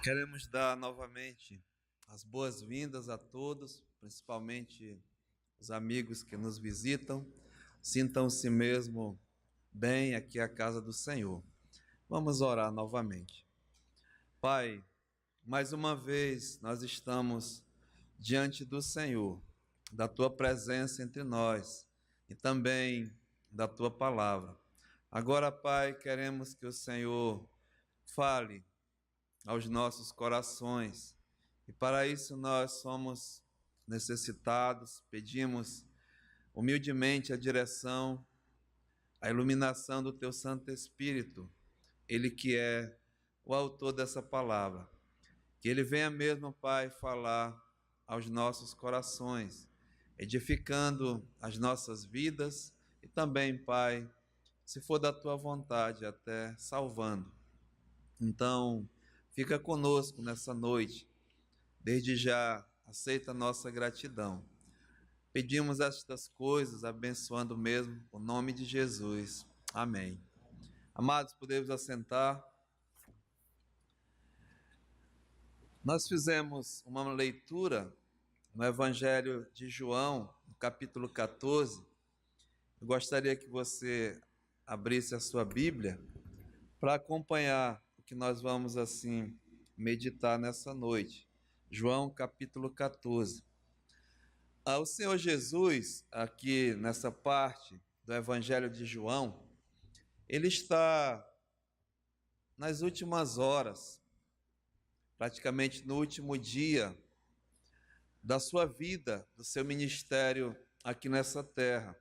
Queremos dar novamente as boas-vindas a todos, principalmente os amigos que nos visitam. Sintam-se mesmo bem aqui à casa do Senhor. Vamos orar novamente. Pai, mais uma vez nós estamos diante do Senhor, da tua presença entre nós e também da tua palavra. Agora, Pai, queremos que o Senhor fale aos nossos corações. E para isso nós somos necessitados, pedimos humildemente a direção, a iluminação do Teu Santo Espírito, Ele que é o autor dessa palavra. Que Ele venha mesmo, Pai, falar aos nossos corações, edificando as nossas vidas e também, Pai, se for da Tua vontade, até salvando. Então, fica conosco nessa noite. Desde já, aceita a nossa gratidão. Pedimos estas coisas, abençoando mesmo o nome de Jesus. Amém. Amados, podemos assentar. Nós fizemos uma leitura no Evangelho de João, no capítulo 14. Eu gostaria que você abrisse a sua Bíblia para acompanhar o que nós vamos assim meditar nessa noite. João capítulo 14. O Senhor Jesus, aqui nessa parte do Evangelho de João, ele está nas últimas horas, praticamente no último dia da sua vida, do seu ministério aqui nessa terra.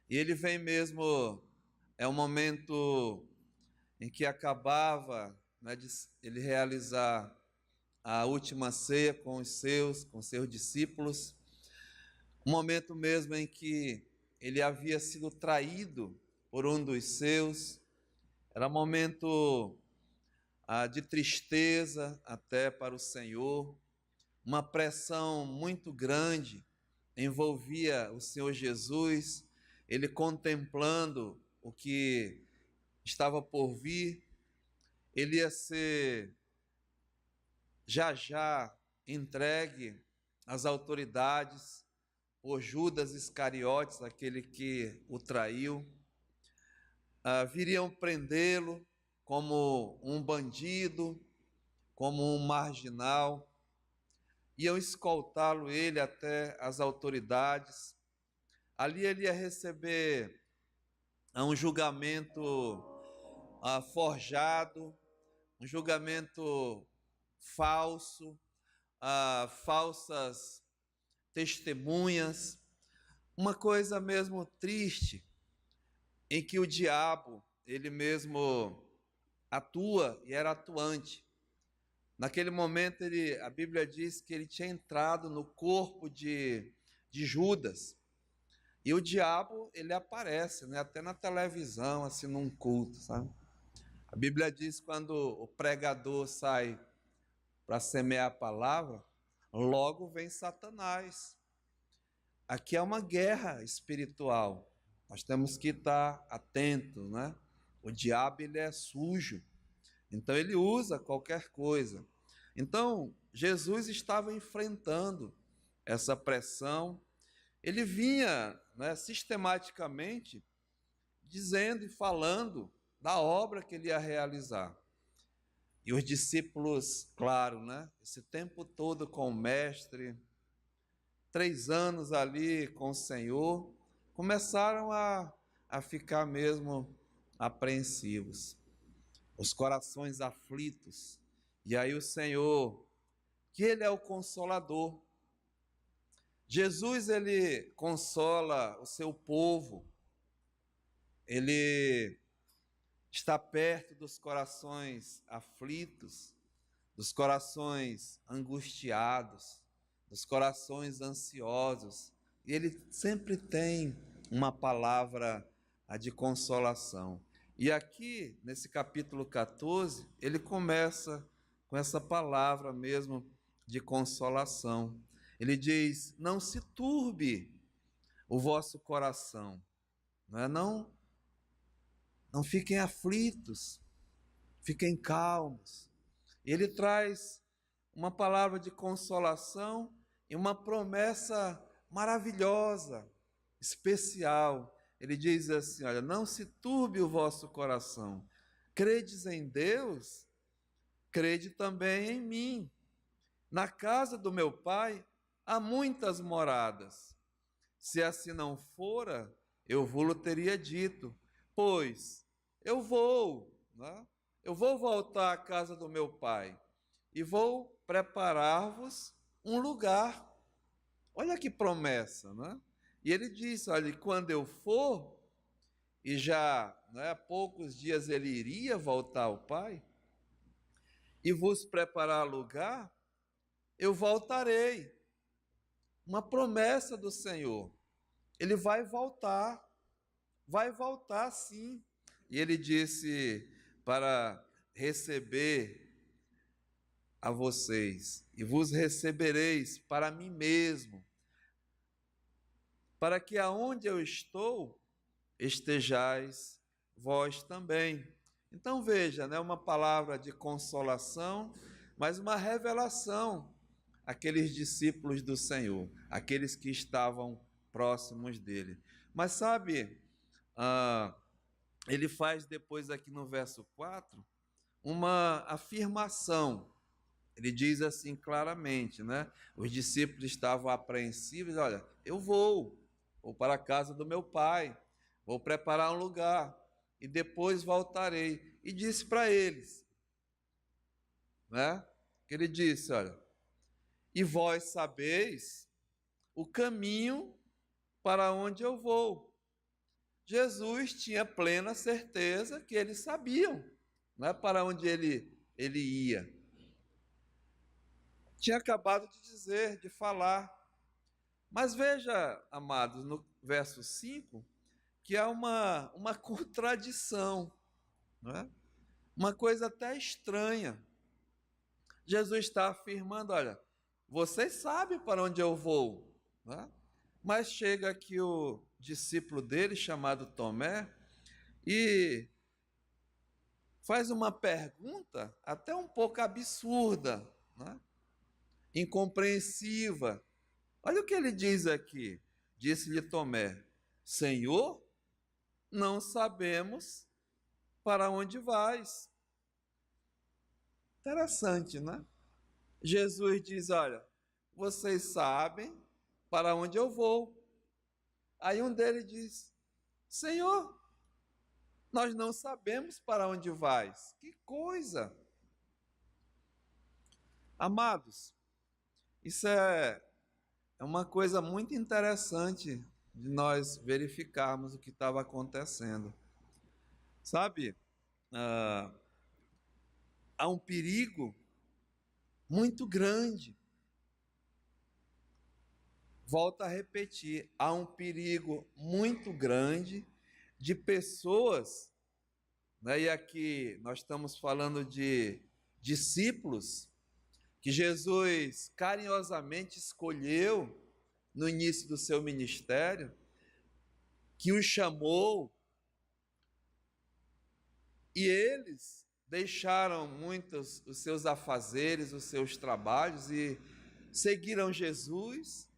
E ele vem mesmo, é um momento em que acabava, né, de ele realizar a última ceia com seus discípulos, um momento mesmo em que ele havia sido traído por um dos seus. Era um momento de tristeza até para o Senhor, uma pressão muito grande envolvia o Senhor Jesus, ele contemplando o que estava por vir. Ele ia ser já entregue às autoridades por Judas Iscariotes, aquele que o traiu. Viriam prendê-lo como um bandido, como um marginal, iam escoltá-lo ele até as autoridades. Ali ele ia receber um julgamento forjado, um julgamento falso, falsas testemunhas, uma coisa mesmo triste, em que o diabo, ele mesmo atua e era atuante. Naquele momento, a Bíblia diz que ele tinha entrado no corpo de Judas. E o diabo, ele aparece, né, até na televisão, assim, num culto, sabe? A Bíblia diz que quando o pregador sai para semear a palavra, logo vem Satanás. Aqui é uma guerra espiritual. Nós temos que estar atentos, né? O diabo, ele é sujo. Então ele usa qualquer coisa. Então Jesus estava enfrentando essa pressão. Ele vinha, né, sistematicamente dizendo e falando da obra que ele ia realizar. E os discípulos, claro, né, esse tempo todo com o mestre, 3 anos ali com o Senhor, começaram a ficar mesmo apreensivos, os corações aflitos. E aí o Senhor, que Ele é o Consolador. Jesus, Ele consola o seu povo, Ele está perto dos corações aflitos, dos corações angustiados, dos corações ansiosos. E Ele sempre tem uma palavra de consolação. E aqui, nesse capítulo 14, ele começa com essa palavra mesmo de consolação. Ele diz: não se turbe o vosso coração, não fiquem aflitos, fiquem calmos. Ele traz uma palavra de consolação e uma promessa maravilhosa, especial. Ele diz assim: olha, não se turbe o vosso coração. Credes em Deus? Crede também em mim. Na casa do meu pai há muitas moradas. Se assim não fora, eu vou-lo teria dito, pois eu vou, né? Eu vou voltar à casa do meu pai e vou preparar-vos um lugar. Olha que promessa, né? E ele disse: olha, quando eu for, e já, né, há poucos dias ele iria voltar ao pai, e vos preparar lugar, eu voltarei. Uma promessa do Senhor. Ele vai voltar sim. E ele disse para receber a vocês, e vos recebereis para mim mesmo, para que aonde eu estou, estejais vós também. Então veja, né, uma palavra de consolação, mas uma revelação àqueles discípulos do Senhor, aqueles que estavam próximos dele. Mas sabe, ele faz depois aqui no verso 4 uma afirmação. Ele diz assim claramente, né? Os discípulos estavam apreensivos: olha, eu vou para a casa do meu pai, vou preparar um lugar e depois voltarei. E disse para eles, né? Que ele disse: olha, e vós sabeis o caminho para onde eu vou. Jesus tinha plena certeza que eles sabiam, né, para onde ele ia. Tinha acabado de dizer, de falar. Mas veja, amados, no verso 5, que há uma contradição, não é? Uma coisa até estranha. Jesus está afirmando: olha, vocês sabem para onde eu vou, não é? Mas chega aqui o discípulo dele, chamado Tomé, e faz uma pergunta até um pouco absurda, né? Incompreensiva. Olha o que ele diz aqui. Disse-lhe Tomé: Senhor, não sabemos para onde vais. Interessante, né? Jesus diz: olha, vocês sabem para onde eu vou. Aí um deles diz: Senhor, nós não sabemos para onde vais. Que coisa! Amados, isso é uma coisa muito interessante de nós verificarmos o que estava acontecendo. Sabe, há um perigo muito grande. Volto a repetir, há um perigo muito grande de pessoas, né, e aqui nós estamos falando de discípulos, que Jesus carinhosamente escolheu no início do seu ministério, que os chamou, e eles deixaram muitos os seus afazeres, os seus trabalhos e seguiram Jesus,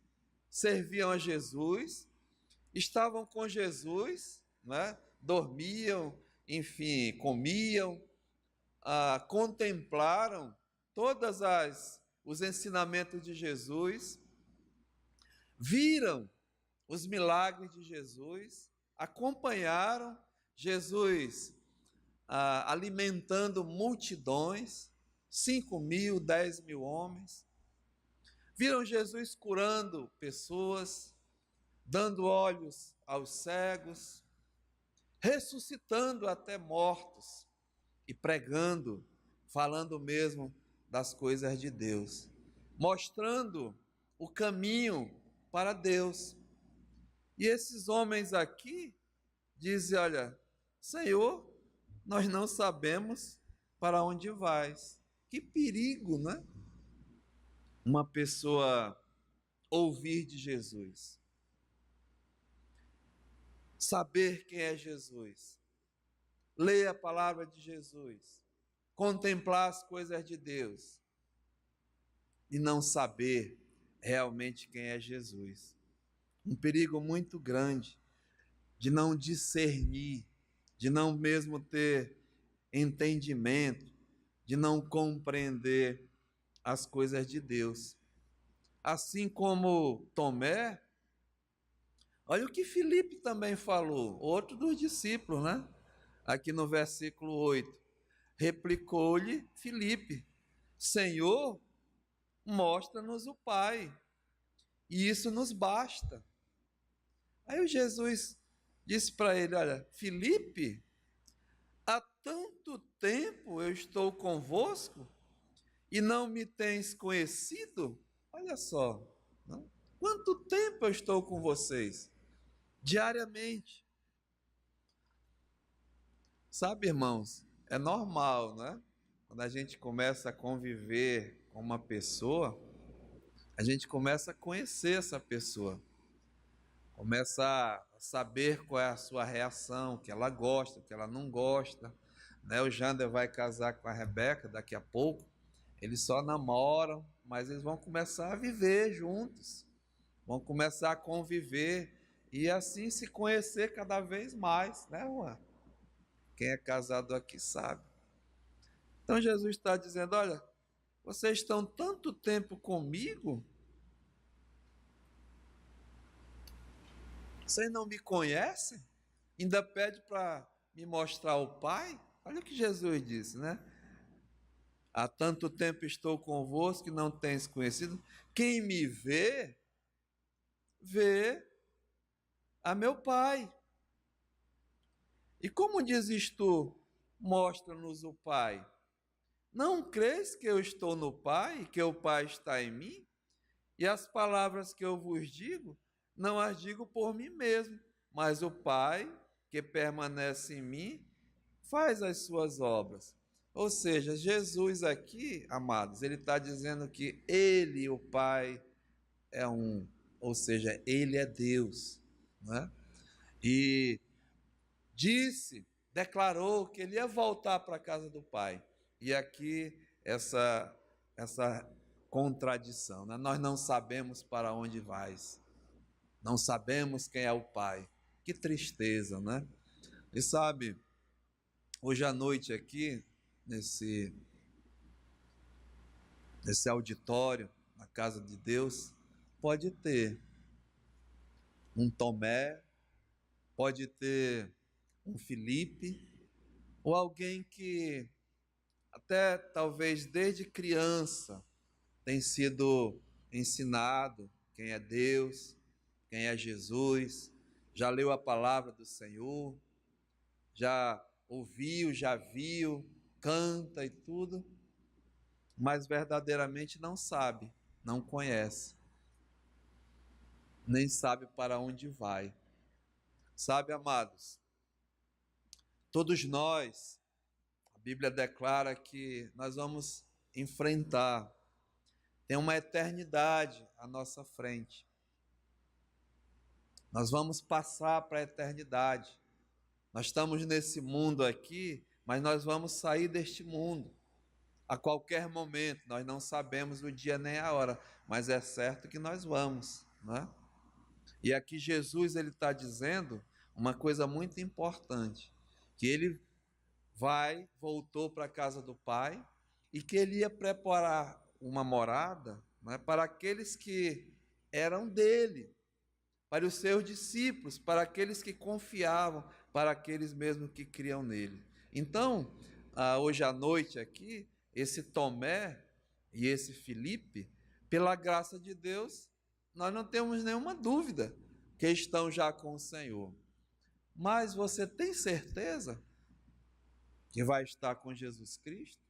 serviam a Jesus, estavam com Jesus, né? Dormiam, enfim, comiam, contemplaram todas os ensinamentos de Jesus, viram os milagres de Jesus, acompanharam Jesus alimentando multidões, 5.000, 10.000 homens, viram Jesus curando pessoas, dando olhos aos cegos, ressuscitando até mortos e pregando, falando mesmo das coisas de Deus, mostrando o caminho para Deus. E esses homens aqui dizem: olha, Senhor, nós não sabemos para onde vais. Que perigo, né? Uma pessoa ouvir de Jesus, saber quem é Jesus, ler a palavra de Jesus, contemplar as coisas de Deus e não saber realmente quem é Jesus. Um perigo muito grande de não discernir, de não mesmo ter entendimento, de não compreender as coisas de Deus. Assim como Tomé, olha o que Filipe também falou, outro dos discípulos, né? Aqui no versículo 8. Replicou-lhe Filipe: Senhor, mostra-nos o Pai, e isso nos basta. Aí o Jesus disse para ele: Olha, Filipe, há tanto tempo eu estou convosco e não me tens conhecido? Olha só, não? Quanto tempo eu estou com vocês? Diariamente. Sabe, irmãos, é normal, né? Quando a gente começa a conviver com uma pessoa, a gente começa a conhecer essa pessoa, começa a saber qual é a sua reação, o que ela gosta, o que ela não gosta, né? O Jander vai casar com a Rebeca daqui a pouco, eles só namoram, mas eles vão começar a viver juntos, vão começar a conviver e assim se conhecer cada vez mais, né, Juan? Quem é casado aqui sabe. Então Jesus está dizendo: olha, vocês estão tanto tempo comigo, vocês não me conhecem? Ainda pede para me mostrar o Pai? Olha o que Jesus disse, né? Há tanto tempo estou convosco que não tens conhecido. Quem me vê, vê a meu Pai. E como dizes tu, mostra-nos o Pai? Não crês que eu estou no Pai, que o Pai está em mim? E as palavras que eu vos digo, não as digo por mim mesmo, mas o Pai, que permanece em mim, faz as suas obras. Ou seja, Jesus aqui, amados, ele está dizendo que ele e o Pai é um, ou seja, ele é Deus, né? E declarou que ele ia voltar para a casa do Pai. E aqui essa contradição, né? Nós não sabemos para onde vais, não sabemos quem é o Pai. Que tristeza, né? E sabe, hoje à noite aqui, nesse auditório, na casa de Deus, pode ter um Tomé, pode ter um Filipe, ou alguém que até talvez desde criança tem sido ensinado quem é Deus, quem é Jesus, já leu a palavra do Senhor, já ouviu, já viu, canta e tudo, mas verdadeiramente não sabe, não conhece, nem sabe para onde vai. Sabe, amados, todos nós, a Bíblia declara que nós vamos enfrentar, tem uma eternidade à nossa frente. Nós vamos passar para a eternidade. Nós estamos nesse mundo aqui, mas nós vamos sair deste mundo. A qualquer momento, nós não sabemos o dia nem a hora, mas é certo que nós vamos, né? E aqui Jesus ele está dizendo uma coisa muito importante, que ele voltou para a casa do Pai e que ele ia preparar uma morada, né, para aqueles que eram dele, para os seus discípulos, para aqueles que confiavam, para aqueles mesmo que criam nele. Então, hoje à noite aqui, esse Tomé e esse Filipe, pela graça de Deus, nós não temos nenhuma dúvida que estão já com o Senhor. Mas você tem certeza que vai estar com Jesus Cristo?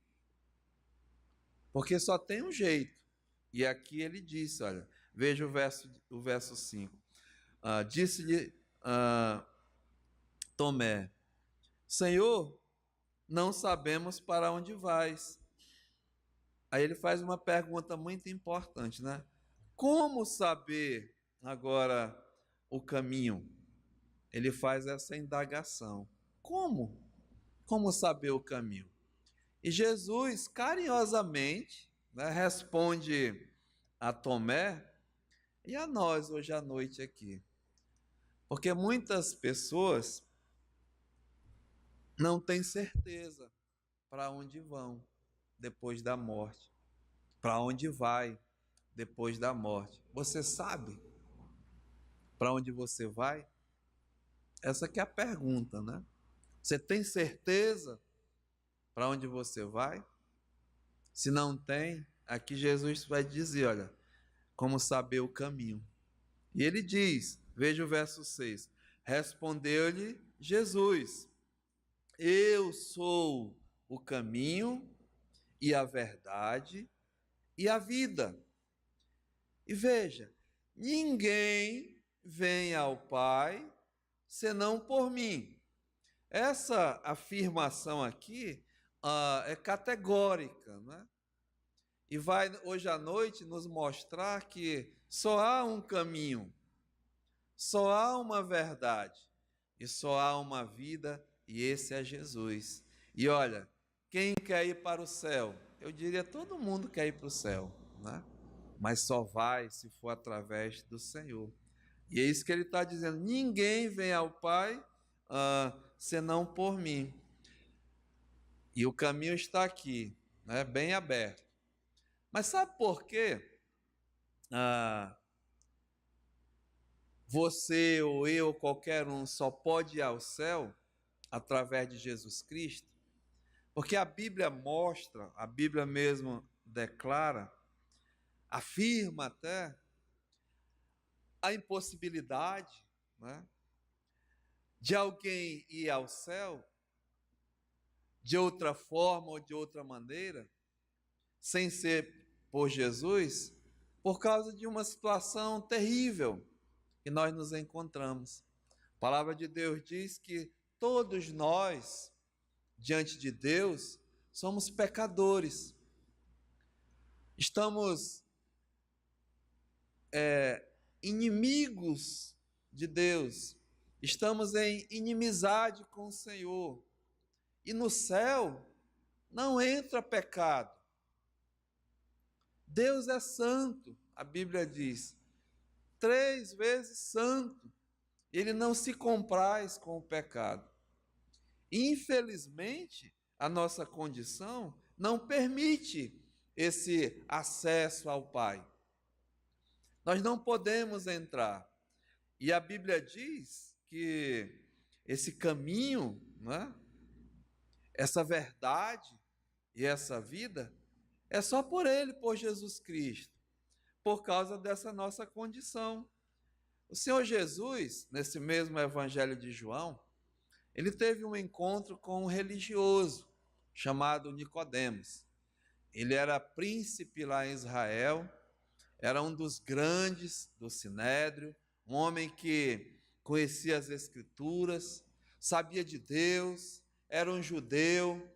Porque só tem um jeito. E aqui ele disse, olha, veja o verso 5. Disse-lhe Tomé: Senhor, não sabemos para onde vais. Aí ele faz uma pergunta muito importante, né? Como saber agora o caminho? Ele faz essa indagação. Como? Como saber o caminho? E Jesus, carinhosamente, né, responde a Tomé e a nós hoje à noite aqui. Porque muitas pessoas não têm certeza para onde vão depois da morte. Para onde vai depois da morte? Você sabe para onde você vai? Essa que é a pergunta, né? Você tem certeza para onde você vai? Se não tem, aqui Jesus vai dizer, olha, como saber o caminho. E ele diz, veja o verso 6, respondeu-lhe Jesus, eu sou o caminho e a verdade e a vida. E veja, ninguém vem ao Pai senão por mim. Essa afirmação aqui é categórica, né? E vai hoje à noite nos mostrar que só há um caminho, só há uma verdade e só há uma vida, e esse é Jesus. E olha, quem quer ir para o céu? Eu diria todo mundo quer ir para o céu, né? Mas só vai se for através do Senhor. E é isso que ele está dizendo: ninguém vem ao Pai senão por mim. E o caminho está aqui, né, bem aberto. Mas sabe por quê? Você ou eu, qualquer um, só pode ir ao céu através de Jesus Cristo? Porque a Bíblia mostra, a Bíblia mesmo declara, afirma até a impossibilidade, né, de alguém ir ao céu de outra forma ou de outra maneira, sem ser por Jesus, por causa de uma situação terrível que nós nos encontramos. A palavra de Deus diz que todos nós, diante de Deus, somos pecadores. Estamos inimigos de Deus. Estamos em inimizade com o Senhor. E no céu não entra pecado. Deus é santo, a Bíblia diz, 3 vezes santo. Ele não se compraz com o pecado. Infelizmente, a nossa condição não permite esse acesso ao Pai. Nós não podemos entrar. E a Bíblia diz que esse caminho, né, essa verdade e essa vida é só por Ele, por Jesus Cristo, por causa dessa nossa condição. O Senhor Jesus, nesse mesmo Evangelho de João, ele teve um encontro com um religioso chamado Nicodemos. Ele era príncipe lá em Israel, era um dos grandes do Sinédrio, um homem que conhecia as Escrituras, sabia de Deus, era um judeu.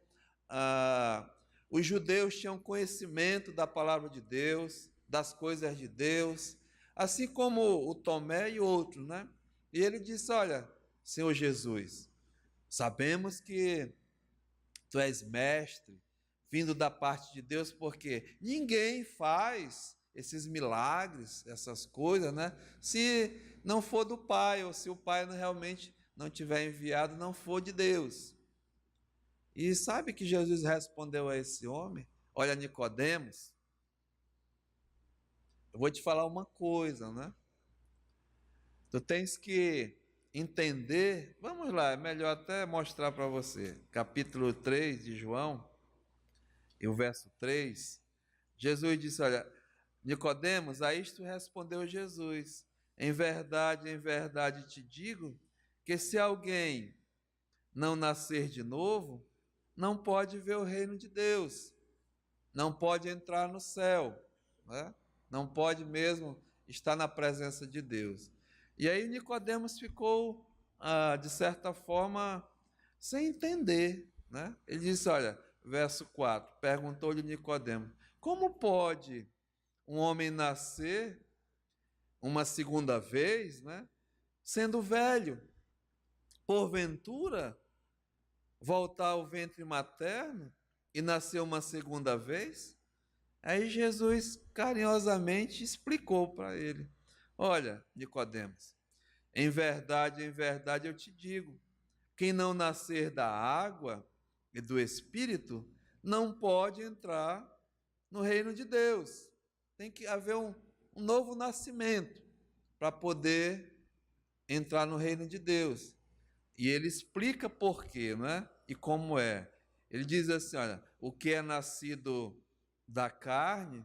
Os judeus tinham conhecimento da palavra de Deus, das coisas de Deus, assim como o Tomé e outros, né? E ele disse: olha, Senhor Jesus, sabemos que tu és mestre, vindo da parte de Deus, porque ninguém faz esses milagres, essas coisas, né? Se não for do Pai, ou se o Pai realmente não tiver enviado, não for de Deus. E sabe que Jesus respondeu a esse homem? Olha, Nicodemos, eu vou te falar uma coisa, né? Tu tens que entender, vamos lá, é melhor até mostrar para você. Capítulo 3 de João, e o verso 3, Jesus disse: olha, Nicodemos, a isto respondeu Jesus: em verdade te digo, que se alguém não nascer de novo, não pode ver o reino de Deus, não pode entrar no céu, né? Não pode mesmo estar na presença de Deus. E aí Nicodemos ficou, de certa forma, sem entender, né? Ele disse, olha, verso 4, perguntou-lhe Nicodemos, como pode um homem nascer uma segunda vez, né, sendo velho? Porventura, voltar ao ventre materno e nasceu uma segunda vez? Aí Jesus carinhosamente explicou para ele: olha, Nicodemos, em verdade eu te digo, quem não nascer da água e do Espírito não pode entrar no reino de Deus. Tem que haver um novo nascimento para poder entrar no reino de Deus. E ele explica por quê, não é? E como é. Ele diz assim, olha, o que é nascido da carne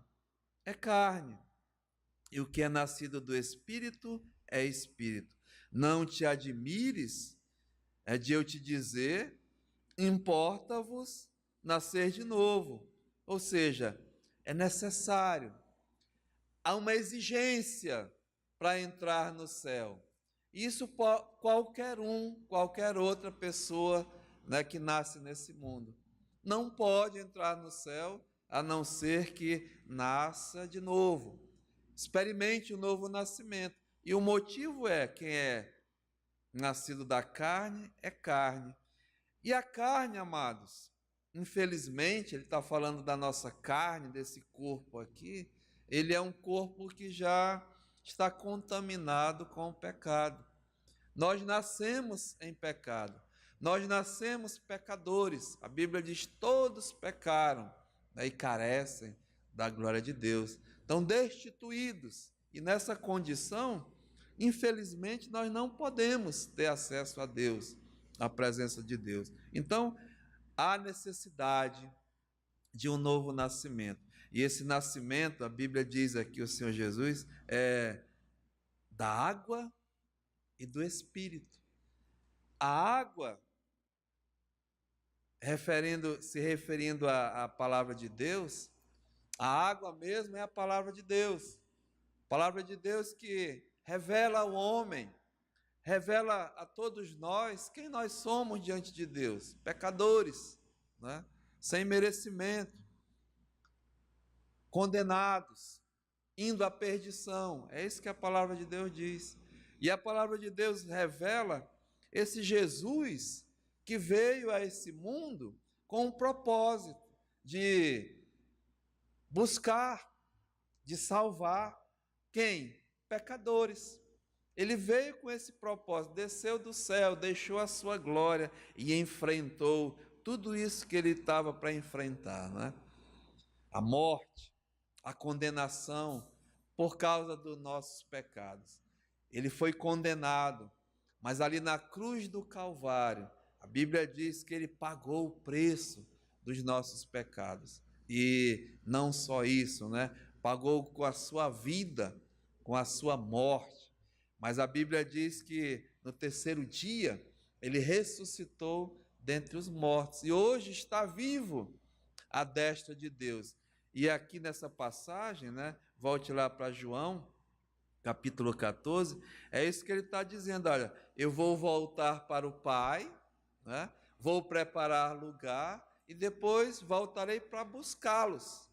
é carne, e o que é nascido do Espírito é Espírito. Não te admires, é de eu te dizer, importa-vos nascer de novo. Ou seja, é necessário, há uma exigência para entrar no céu. Isso qualquer outra pessoa, né, que nasce nesse mundo não pode entrar no céu a não ser que nasça de novo. Experimente o novo nascimento. E o motivo é: quem é nascido da carne é carne. E a carne, amados, infelizmente, ele está falando da nossa carne, desse corpo aqui, ele é um corpo que já está contaminado com o pecado. Nós nascemos em pecado, nós nascemos pecadores. A Bíblia diz: todos pecaram, né, e carecem da glória de Deus, estão destituídos. E nessa condição, infelizmente, nós não podemos ter acesso a Deus, à presença de Deus. Então, há necessidade de um novo nascimento. E esse nascimento, a Bíblia diz aqui, o Senhor Jesus, é da água e do Espírito. A água, se referindo à palavra de Deus, a água mesmo é a palavra de Deus. Palavra de Deus que revela ao homem, revela a todos nós quem nós somos diante de Deus, pecadores, né? Sem merecimento, condenados, indo à perdição. É isso que a palavra de Deus diz. E a palavra de Deus revela esse Jesus que veio a esse mundo com o propósito de buscar, de salvar quem? Pecadores. Ele veio com esse propósito, desceu do céu, deixou a sua glória e enfrentou tudo isso que ele estava para enfrentar, né? A morte, a condenação por causa dos nossos pecados. Ele foi condenado, mas ali na cruz do Calvário, a Bíblia diz que ele pagou o preço dos nossos pecados. E não só isso, né? Pagou com a sua vida, com a sua morte. Mas a Bíblia diz que no terceiro dia ele ressuscitou dentre os mortos e hoje está vivo à destra de Deus. E aqui nessa passagem, né? Volte lá para João, capítulo 14, é isso que ele está dizendo: olha, eu vou voltar para o Pai, né? Vou preparar lugar e depois voltarei para buscá-los.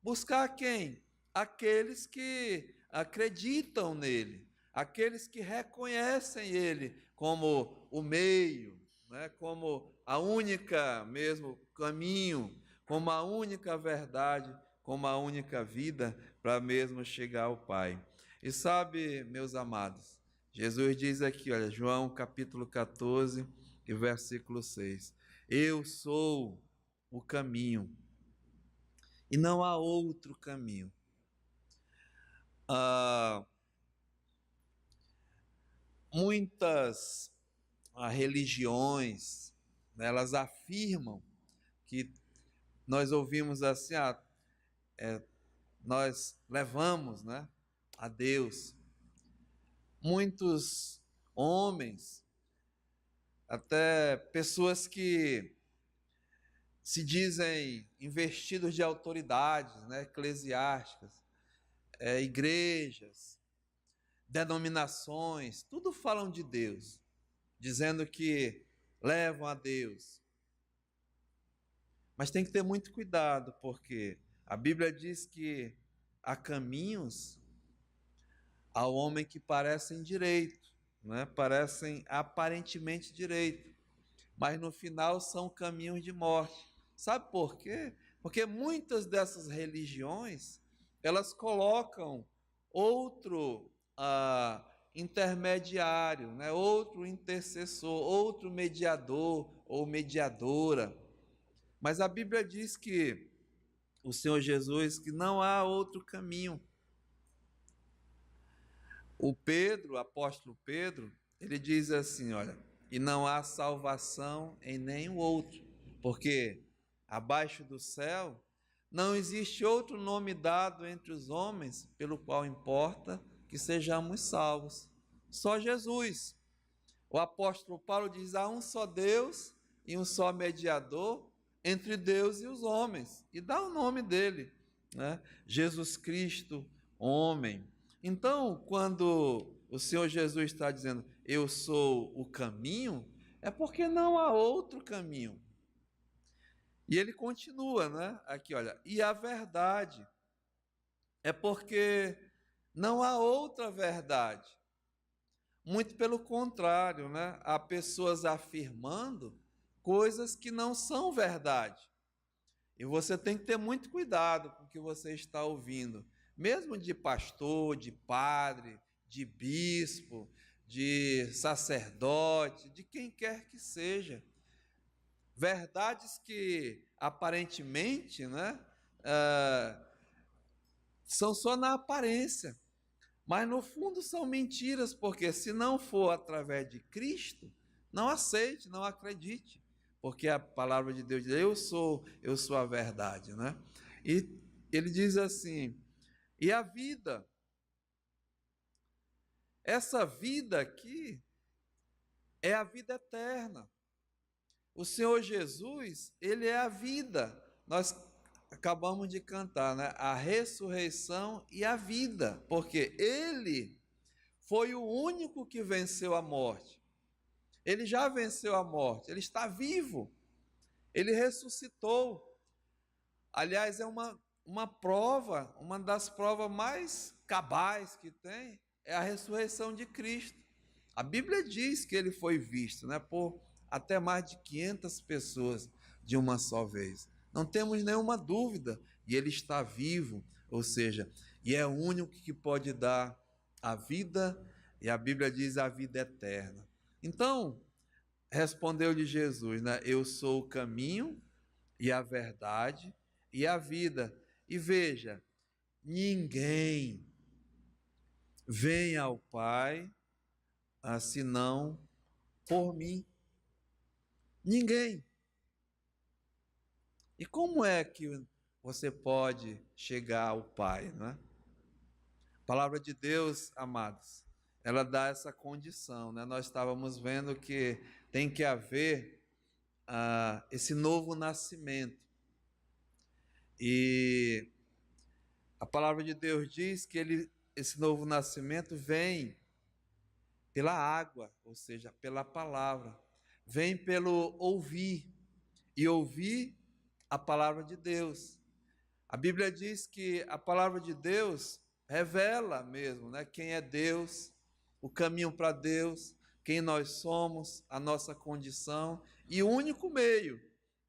Buscar quem? Aqueles que acreditam nele, aqueles que reconhecem ele como o meio, né? Como a única mesmo caminho, como a única verdade, como a única vida para mesmo chegar ao Pai. E sabe, meus amados, Jesus diz aqui, olha, João capítulo 14 e versículo 6, eu sou o caminho e não há outro caminho. Muitas religiões, né, elas afirmam que nós ouvimos assim, nós levamos, né, a Deus. Muitos homens, até pessoas que se dizem investidos de autoridades, né, eclesiásticas, igrejas, denominações, tudo falam de Deus, dizendo que levam a Deus. Mas tem que ter muito cuidado, porque a Bíblia diz que há caminhos ao homem que parecem direito, né? Parecem aparentemente direito, mas no final são caminhos de morte. Sabe por quê? Porque muitas dessas religiões, elas colocam outro intermediário, né? Outro intercessor, outro mediador ou mediadora. Mas a Bíblia diz que o Senhor Jesus, que não há outro caminho. O apóstolo Pedro, ele diz assim, olha, e não há salvação em nenhum outro, porque abaixo do céu não existe outro nome dado entre os homens pelo qual importa que sejamos salvos. Só Jesus. O apóstolo Paulo diz: há um só Deus e um só mediador entre Deus e os homens, e dá o nome dele, né? Jesus Cristo, homem. Então, quando o Senhor Jesus está dizendo, eu sou o caminho, é porque não há outro caminho. E ele continua, né? Aqui, olha, e a verdade é porque não há outra verdade. Muito pelo contrário, né? Há pessoas afirmando coisas que não são verdade. E você tem que ter muito cuidado com o que você está ouvindo, mesmo de pastor, de padre, de bispo, de sacerdote, de quem quer que seja. Verdades que aparentemente, né, são só na aparência, mas no fundo são mentiras, porque se não for através de Cristo, não aceite, não acredite, porque a palavra de Deus diz, eu sou a verdade, né? E ele diz assim, e a vida, essa vida aqui é a vida eterna. O Senhor Jesus, ele é a vida. Nós acabamos de cantar, né? A ressurreição e a vida, porque ele foi o único que venceu a morte. Ele já venceu a morte, ele está vivo, ele ressuscitou. Aliás, é uma prova, uma das provas mais cabais que tem, é a ressurreição de Cristo. A Bíblia diz que ele foi visto, né, por até mais de 500 pessoas de uma só vez. Não temos nenhuma dúvida, e ele está vivo, ou seja, e é o único que pode dar a vida, e a Bíblia diz a vida eterna. Então, respondeu-lhe Jesus, né, eu sou o caminho e a verdade e a vida. E veja, ninguém vem ao Pai senão por mim. Ninguém. E como é que você pode chegar ao Pai, não é? A palavra de Deus, amados, ela dá essa condição, né? Nós estávamos vendo que tem que haver esse novo nascimento. E a palavra de Deus diz que esse novo nascimento vem pela água, ou seja, pela palavra. Vem pelo ouvir, e ouvir a palavra de Deus. A Bíblia diz que a palavra de Deus revela mesmo, né, quem é Deus, o caminho para Deus, quem nós somos, a nossa condição, e o único meio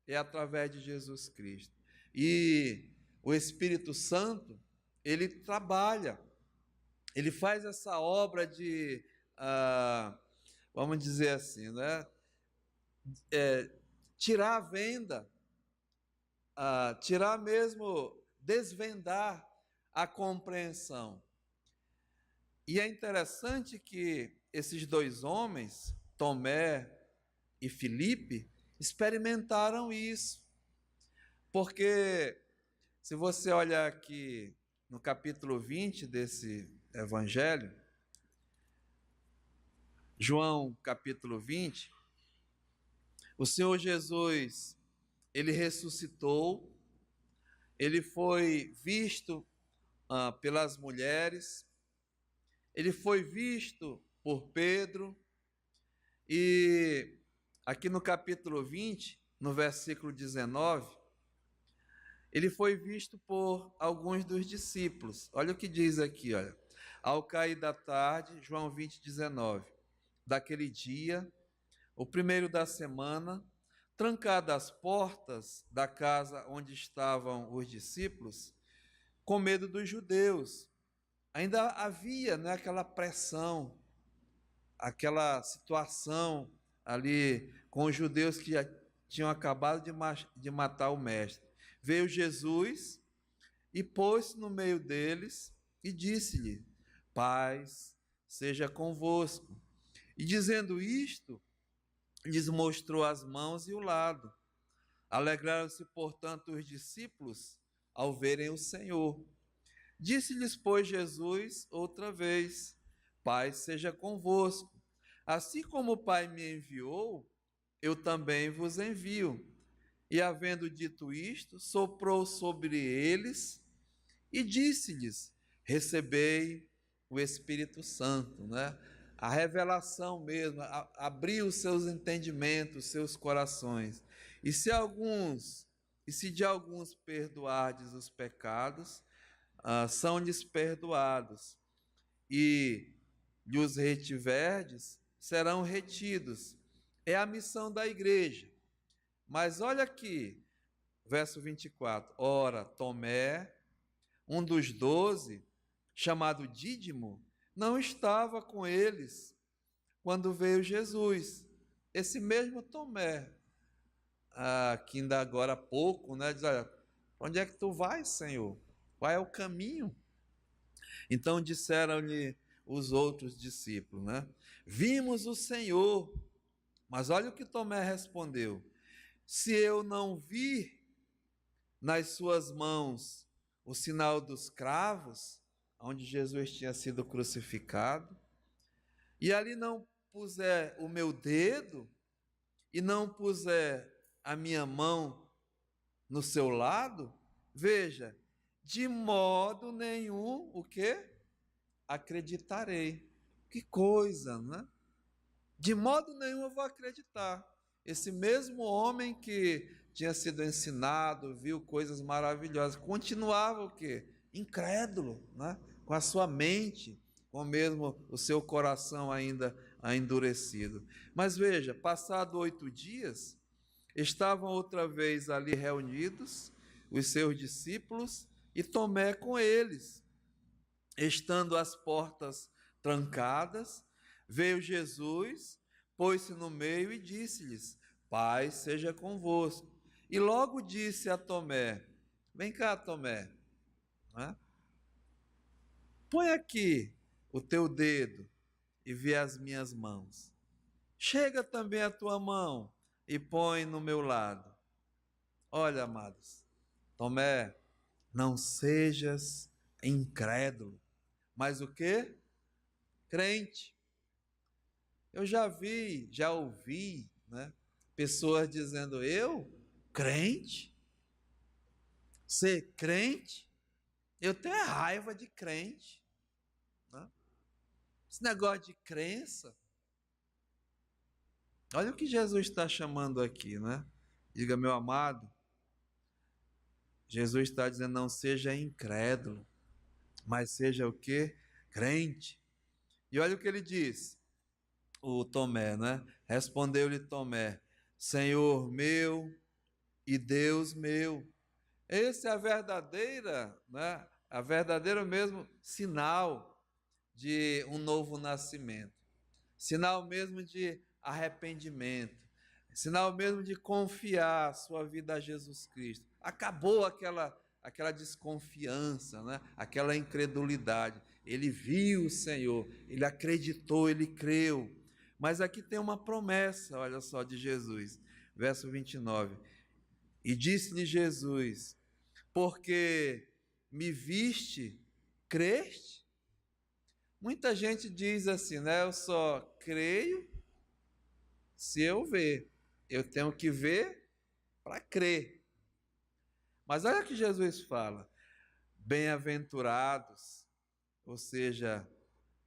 é através de Jesus Cristo. E o Espírito Santo, ele trabalha, ele faz essa obra de, vamos dizer assim, né, tirar a venda, tirar mesmo, desvendar a compreensão. E é interessante que esses dois homens, Tomé e Filipe, experimentaram isso. Porque se você olhar aqui no capítulo 20 desse evangelho, João capítulo 20, o Senhor Jesus, ele ressuscitou, ele foi visto pelas mulheres, ele foi visto por Pedro, e aqui no capítulo 20, no versículo 19, ele foi visto por alguns dos discípulos. Olha o que diz aqui, olha. Ao cair da tarde, João 20, 19, daquele dia, o primeiro da semana, trancadas as portas da casa onde estavam os discípulos, com medo dos judeus. Ainda havia, né, aquela pressão, aquela situação ali com os judeus que já tinham acabado de matar o mestre. Veio Jesus e pôs-se no meio deles e disse-lhe: paz seja convosco. E dizendo isto, lhes mostrou as mãos e o lado. Alegraram-se, portanto, os discípulos ao verem o Senhor. Disse-lhes, pois, Jesus outra vez: paz seja convosco. Assim como o Pai me enviou, eu também vos envio. E havendo dito isto, soprou sobre eles e disse-lhes: recebei o Espírito Santo, né? A revelação mesmo, abriu os seus entendimentos, seus corações. E se de alguns perdoardes os pecados, são-lhes perdoados. E os retiverdes, serão retidos. É a missão da igreja. Mas olha aqui, verso 24. Ora, Tomé, um dos 12, chamado Dídimo, não estava com eles quando veio Jesus. Esse mesmo Tomé, que ainda agora há pouco, né, diz: olha, onde é que tu vais, Senhor? Qual é o caminho? Então disseram-lhe os outros discípulos, né? Vimos o Senhor. Mas olha o que Tomé respondeu: se eu não vir nas suas mãos o sinal dos cravos, onde Jesus tinha sido crucificado, e ali não puser o meu dedo, e não puser a minha mão no seu lado, veja, de modo nenhum, o quê? Acreditarei. Que coisa, né? De modo nenhum eu vou acreditar. Esse mesmo homem que tinha sido ensinado, viu coisas maravilhosas, continuava o quê? Incrédulo, né? Com a sua mente, com mesmo o seu coração ainda endurecido. Mas veja, passado 8 dias, estavam outra vez ali reunidos os seus discípulos e Tomé com eles. Estando as portas trancadas, veio Jesus, pôs-se no meio e disse-lhes: paz seja convosco. E logo disse a Tomé: vem cá, Tomé, né? Põe aqui o teu dedo e vê as minhas mãos. Chega também a tua mão e põe no meu lado. Olha, amados, Tomé, não sejas incrédulo, mas o quê? Crente. Eu já ouvi, né, pessoas dizendo: eu, crente? Ser crente? Eu tenho raiva de crente. Né? Esse negócio de crença. Olha o que Jesus está chamando aqui, né? Diga, meu amado, Jesus está dizendo: não seja incrédulo, mas seja o quê? Crente. E olha o que ele diz, o Tomé, né? Respondeu-lhe Tomé: Senhor meu e Deus meu. Esse é a verdadeira, né? A verdadeiro mesmo sinal de um novo nascimento. Sinal mesmo de arrependimento. Sinal mesmo de confiar a sua vida a Jesus Cristo. Acabou aquela desconfiança, né? Aquela incredulidade. Ele viu o Senhor, ele acreditou, ele creu. Mas aqui tem uma promessa, olha só, de Jesus. Verso 29. E disse-lhe Jesus: porque me viste, creste? Muita gente diz assim, né? Eu só creio se eu ver. Eu tenho que ver para crer. Mas olha o que Jesus fala: bem-aventurados, ou seja,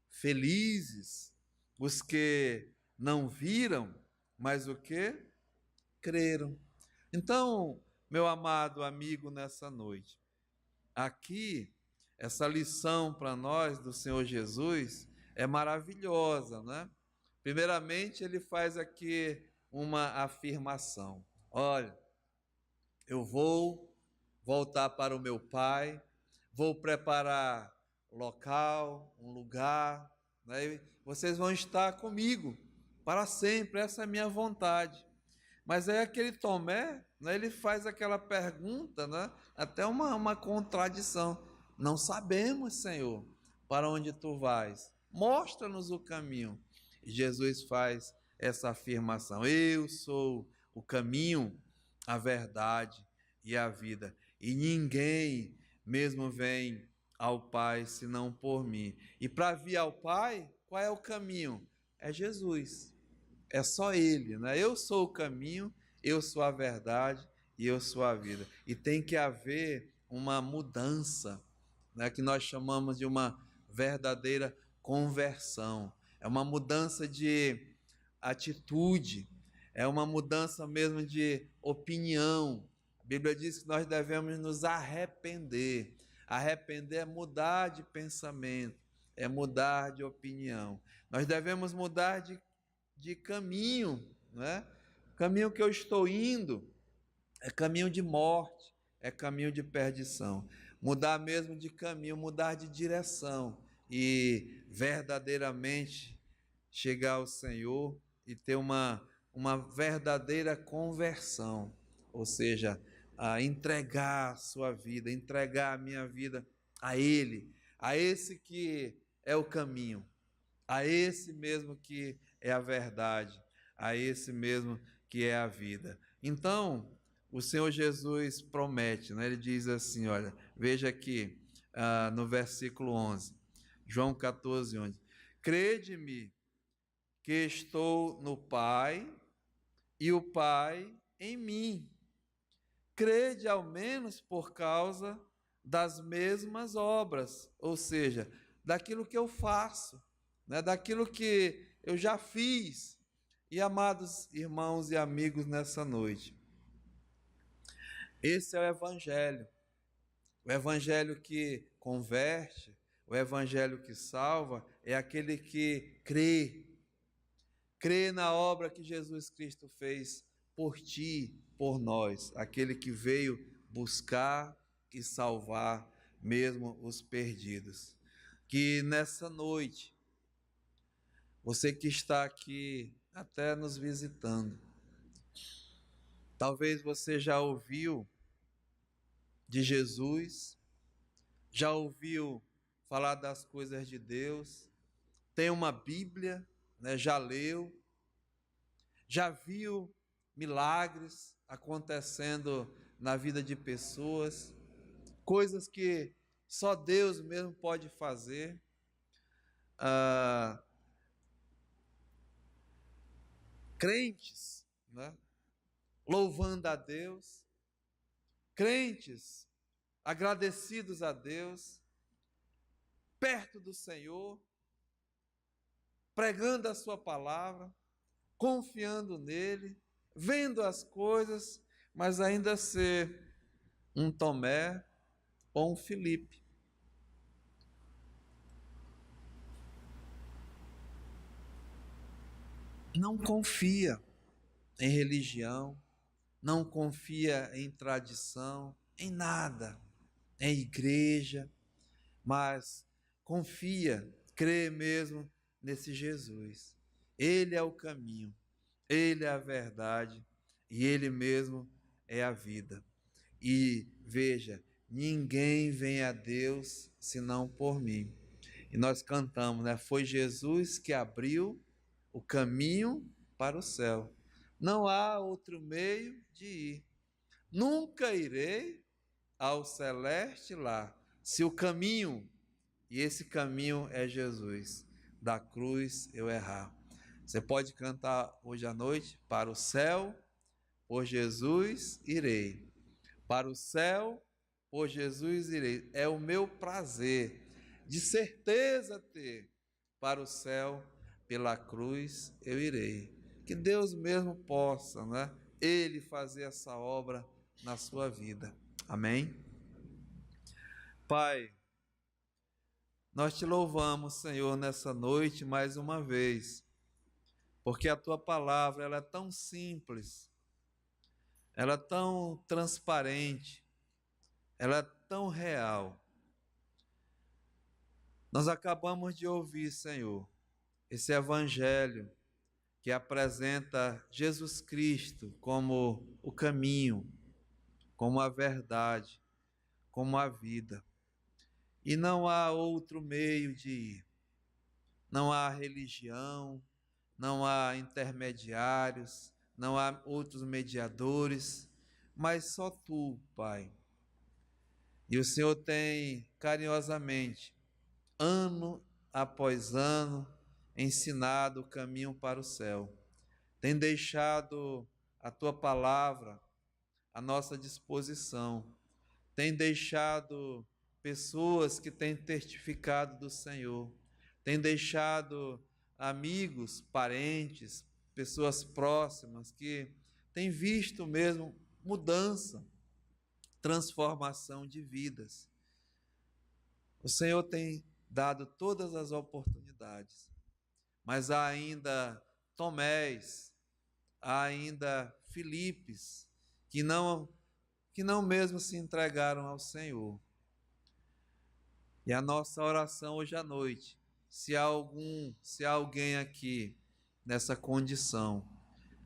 felizes, os que não viram, mas o que? Creram. Então, meu amado amigo, nessa noite, aqui, essa lição para nós do Senhor Jesus é maravilhosa, né? Primeiramente, ele faz aqui uma afirmação. olha, eu vou voltar para o meu pai, vou preparar local, um lugar, né? E vocês vão estar comigo para sempre, essa é a minha vontade. Mas aí aquele Tomé, né, ele faz aquela pergunta, né, até uma contradição. Não sabemos, Senhor, para onde tu vais. Mostra-nos o caminho. E Jesus faz essa afirmação: eu sou o caminho, a verdade e a vida. E ninguém mesmo vem ao Pai senão por mim. E para vir ao Pai, qual é o caminho? É Jesus. É só Ele, né? Eu sou o caminho, eu sou a verdade e eu sou a vida. E tem que haver uma mudança, né? Que nós chamamos de uma verdadeira conversão. É uma mudança de atitude, é uma mudança mesmo de opinião. A Bíblia diz que nós devemos nos arrepender. Arrepender é mudar de pensamento, é mudar de opinião. Nós devemos mudar de caminho, né? O caminho que eu estou indo é caminho de morte, é caminho de perdição. Mudar mesmo de caminho, mudar de direção e verdadeiramente chegar ao Senhor e ter uma verdadeira conversão, ou seja, a entregar a sua vida, entregar a minha vida a Ele, a esse que é o caminho, a esse mesmo que é a verdade, a esse mesmo que é a vida. Então, o Senhor Jesus promete, né? Ele diz assim, olha, veja aqui no versículo 11, João 14, 11, crede-me que estou no Pai e o Pai em mim. Crede ao menos por causa das mesmas obras, ou seja, daquilo que eu faço, né? Daquilo que eu já fiz. E amados irmãos e amigos, nessa noite, esse é o evangelho que converte, o evangelho que salva, é aquele que crê na obra que Jesus Cristo fez por ti, por nós, aquele que veio buscar e salvar mesmo os perdidos. Que nessa noite, você que está aqui até nos visitando, talvez você já ouviu de Jesus, já ouviu falar das coisas de Deus, tem uma Bíblia, né, já leu, já viu milagres acontecendo na vida de pessoas, coisas que só Deus mesmo pode fazer. Crentes, né, louvando a Deus, crentes agradecidos a Deus, perto do Senhor, pregando a sua palavra, confiando nele, vendo as coisas, mas ainda ser um Tomé ou um Filipe. Não confia em religião, não confia em tradição, em nada, em igreja, mas confia, crê mesmo nesse Jesus. Ele é o caminho, ele é a verdade e ele mesmo é a vida. E veja, ninguém vem a Deus senão por mim. E nós cantamos, né? Foi Jesus que abriu o caminho para o céu. Não há outro meio de ir. Nunca irei ao celeste lá, se o caminho, e esse caminho é Jesus, da cruz eu errar. Você pode cantar hoje à noite, para o céu, por Jesus irei. Para o céu, por Jesus irei. É o meu prazer, de certeza ter. Para o céu, pela cruz eu irei. Que Deus mesmo possa, né? Ele fazer essa obra na sua vida. Amém? Pai, nós te louvamos, Senhor, nessa noite mais uma vez, porque a tua palavra ela é tão simples, ela é tão transparente, ela é tão real. Nós acabamos de ouvir, Senhor, esse evangelho que apresenta Jesus Cristo como o caminho, como a verdade, como a vida. E não há outro meio de ir. Não há religião, não há intermediários, não há outros mediadores, mas só tu, Pai. E o Senhor tem carinhosamente, ano após ano, ensinado o caminho para o céu. Tem deixado a tua palavra à nossa disposição. Tem deixado pessoas que têm testificado do Senhor. Tem deixado amigos, parentes, pessoas próximas que têm visto mesmo mudança, transformação de vidas. O Senhor tem dado todas as oportunidades, mas há ainda Tomés, há ainda Filipes, que não mesmo se entregaram ao Senhor. E a nossa oração hoje à noite, se há alguém aqui nessa condição,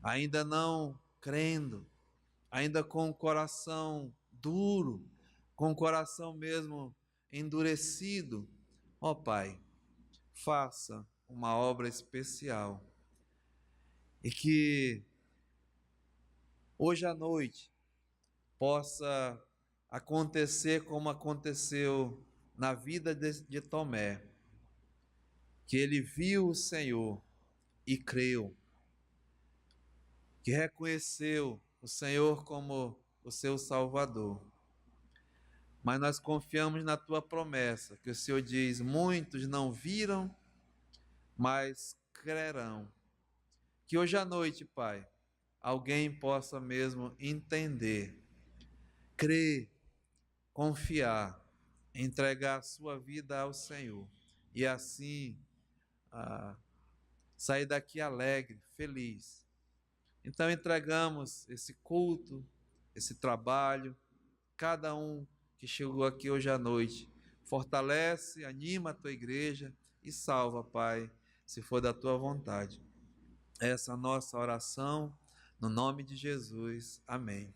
ainda não crendo, ainda com o coração duro, com o coração mesmo endurecido, ó Pai, faça uma obra especial e que hoje à noite possa acontecer como aconteceu na vida de Tomé, que ele viu o Senhor e creu, que reconheceu o Senhor como o seu Salvador. Mas nós confiamos na tua promessa, que o Senhor diz: muitos não viram, mas crerão. Que hoje à noite, Pai, alguém possa mesmo entender, crer, confiar, entregar a sua vida ao Senhor e assim sair daqui alegre, feliz. Então entregamos esse culto, esse trabalho, cada um que chegou aqui hoje à noite. Fortalece, anima a tua igreja e salva, Pai, se for da tua vontade. Essa é a nossa oração, no nome de Jesus. Amém.